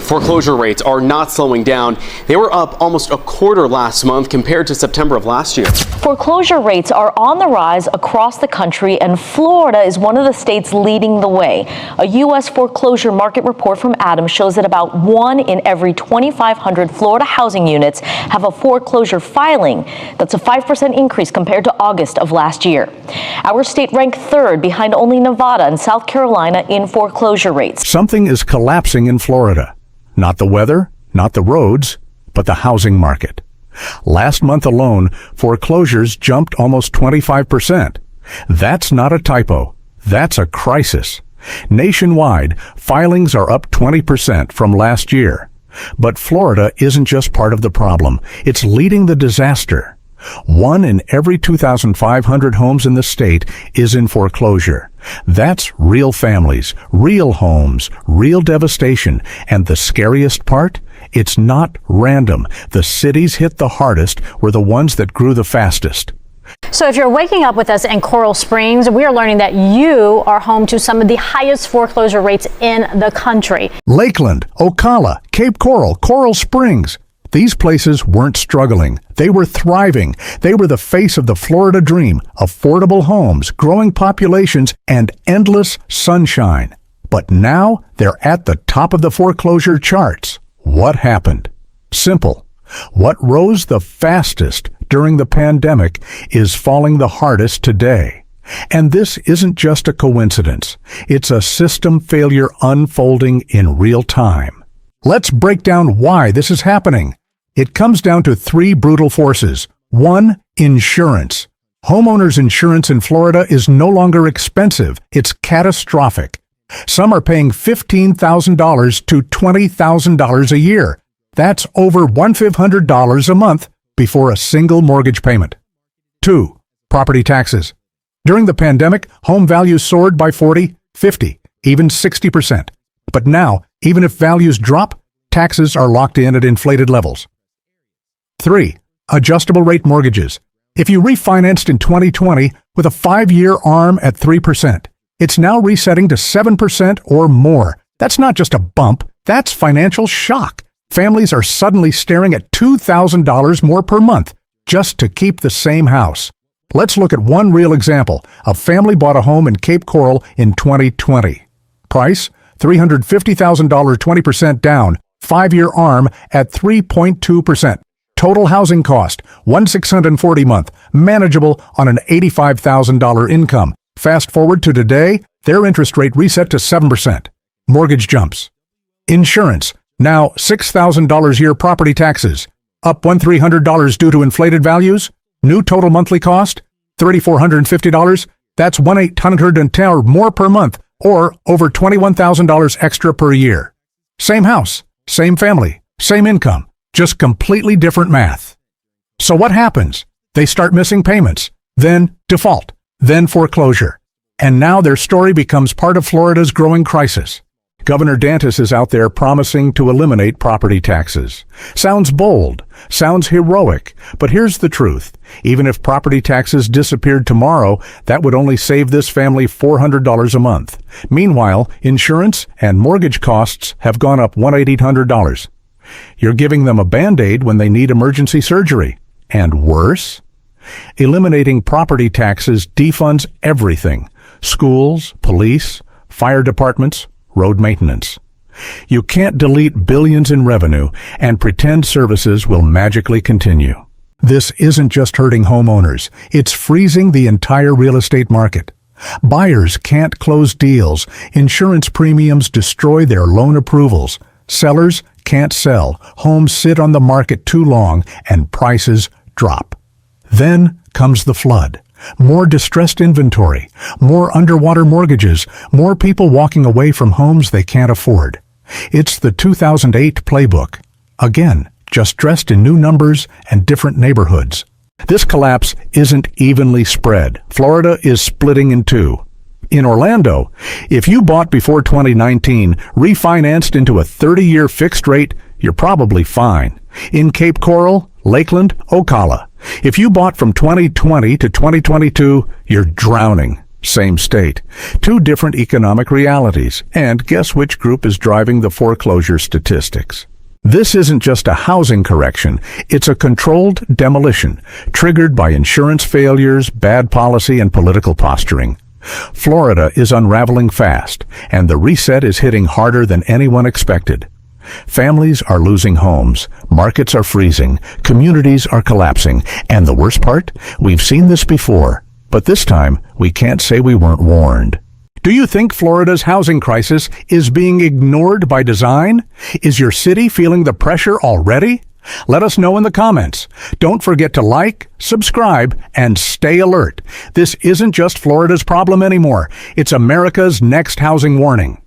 Foreclosure rates are not slowing down. They were up almost a quarter last month compared to September of last year. Foreclosure rates are on the rise across the country, and Florida is one of the states leading the way. A U.S. foreclosure market report from Adams shows that about 1 in every 2,500 Florida housing units have a foreclosure filing. That's a 5% increase compared to August of last year. Our state ranked third behind only Nevada and South Carolina in foreclosure rates. Something is collapsing in Florida. Not the weather, not the roads, but the housing market. Last month alone, foreclosures jumped almost 25%. That's not a typo. That's a crisis. Nationwide, filings are up 20% from last year. But Florida isn't just part of the problem. It's leading the disaster. 1 in every 2,500 homes in the state is in foreclosure. That's real families, real homes, real devastation. And the scariest part? It's not random. The cities hit the hardest were the ones that grew the fastest. So if you're waking up with us in Coral Springs, we are learning that you are home to some of the highest foreclosure rates in the country. Lakeland, Ocala, Cape Coral, Coral Springs. These places weren't struggling. They were thriving. They were the face of the Florida dream, affordable homes, growing populations, and endless sunshine. But now they're at the top of the foreclosure charts. What happened? Simple. What rose the fastest during the pandemic is falling the hardest today. And this isn't just a coincidence. It's a system failure unfolding in real time. Let's break down why this is happening. It comes down to 3 brutal forces. 1, insurance. Homeowners insurance in Florida is no longer expensive. It's catastrophic. Some are paying $15,000 to $20,000 a year. That's over $1,500 a month before a single mortgage payment. 2, property taxes. During the pandemic, home values soared by 40, 50, even 60%. But now, even if values drop, taxes are locked in at inflated levels. 3, adjustable rate mortgages. If you refinanced in 2020 with a 5-year ARM at 3%, it's now resetting to 7% or more. That's not just a bump, that's financial shock. Families are suddenly staring at $2,000 more per month just to keep the same house. Let's look at one real example. A family bought a home in Cape Coral in 2020. Price? $350,000, 20% down. 5-year ARM at 3.2%. Total housing cost, $1,640 a month, manageable on an $85,000 income. Fast forward to today, their interest rate reset to 7%. Mortgage jumps. Insurance, now $6,000 a year property taxes, up $1,300 due to inflated values. New total monthly cost, $3,450. That's $1,810 more per month, or over $21,000 extra per year. Same house, same family, same income. Just completely different math. So what happens? They start missing payments, then default, then foreclosure. And now their story becomes part of Florida's growing crisis. Governor DeSantis is out there promising to eliminate property taxes. Sounds bold, sounds heroic, but here's the truth. Even if property taxes disappeared tomorrow, that would only save this family $400 a month. Meanwhile, insurance and mortgage costs have gone up $1,800. You're giving them a Band-Aid when they need emergency surgery. And worse? Eliminating property taxes defunds everything. Schools, police, fire departments, road maintenance. You can't delete billions in revenue and pretend services will magically continue. This isn't just hurting homeowners. It's freezing the entire real estate market. Buyers can't close deals. Insurance premiums destroy their loan approvals. Sellers can't sell. Homes sit on the market too long and prices drop. Then comes the flood. More distressed inventory, more underwater mortgages, more people walking away from homes they can't afford. It's the 2008 playbook. Again, just dressed in new numbers and different neighborhoods. This collapse isn't evenly spread. Florida is splitting in two. In Orlando, if you bought before 2019, refinanced into a 30-year fixed rate, you're probably fine. In Cape Coral, Lakeland, Ocala, if you bought from 2020 to 2022, you're drowning. same state. Two different economic realities. And guess which group is driving the foreclosure statistics? This isn't just a housing correction, it's a controlled demolition, triggered by insurance failures, bad policy, and political posturing. Florida is unraveling fast, and the reset is hitting harder than anyone expected. Families are losing homes, markets are freezing, communities are collapsing, and the worst part? We've seen this before, but this time we can't say we weren't warned. Do you think Florida's housing crisis is being ignored by design? Is your city feeling the pressure already? Let us know in the comments. Don't forget to like, subscribe, and stay alert. This isn't just Florida's problem anymore. It's America's next housing warning.